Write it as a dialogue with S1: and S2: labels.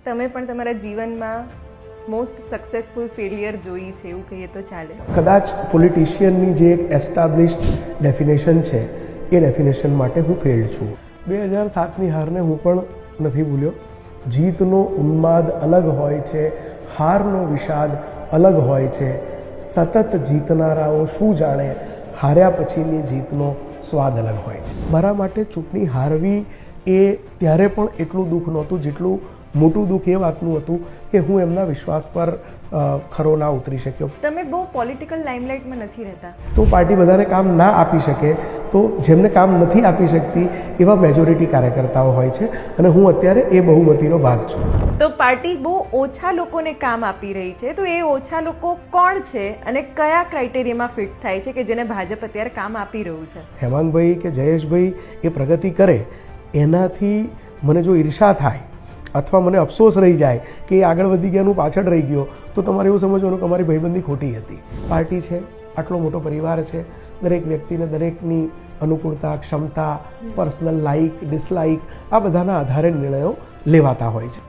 S1: તમે પણ તમારા જીવનમાં મોસ્ટ સક્સેસફુલ ફેલિયર જોઈ છે એવું કહીએ તો ચાલે?
S2: કદાચ પોલિટિશિયનની જે એક એસ્ટાબ્લિશ્ડ ડેફિનેશન છે એ ડેફિનેશન માટે હું ફેલ્ડ છું. 2007ની હારને હું પણ નથી ભૂલ્યો. જીતનો ઉન્માદ અલગ હોય છે, હારનો વિષાદ અલગ હોય છે. સતત જીતનારાઓ શું જાણે હાર્યા પછીની જીતનો સ્વાદ અલગ હોય છે. મારા માટે ચૂંટણી હારવી એ ત્યારે પણ એટલું દુઃખ નહોતું જેટલું મોટું દુઃખ એ વાતનું હતું કે હું એમના વિશ્વાસ પર ખરો ના ઉતરી શક્યો.
S1: તમે બહુ પોલિટિકલ લાઇમલાઇટમાં નથી રહેતા,
S2: તો પાર્ટી બધાને કામ ના આપી શકે, તો જેમને કામ નથી આપી શકતી એવા મેજોરિટી કાર્યકર્તાઓ હોય છે અને હું અત્યારે એ બહુમતીનો ભાગ છું.
S1: તો પાર્ટી બહુ ઓછા લોકોને કામ આપી રહી છે, તો એ ઓછા લોકો કોણ છે અને કયા ક્રાઇટેરિયામાં ફિટ થાય છે કે જેને ભાજપ અત્યારે કામ આપી રહ્યું છે?
S2: હેમાંગભાઈ કે જયેશભાઈ એ પ્રગતિ કરે એનાથી મને જો ઈર્ષા થાય અથવા મને અફસોસ રહી જાય કે એ આગળ વધી ગયાનું પાછળ રહી ગયો, તો તમારે એવું સમજવાનું કે અમારી ભાઈબંધી ખોટી હતી. પાર્ટી છે, આટલો મોટો પરિવાર છે, દરેક વ્યક્તિને દરેકની અનુકૂળતા, ક્ષમતા, પર્સનલ લાઇક ડિસલાઇક આ બધાના આધારે નિર્ણયો લેવાતા હોય છે.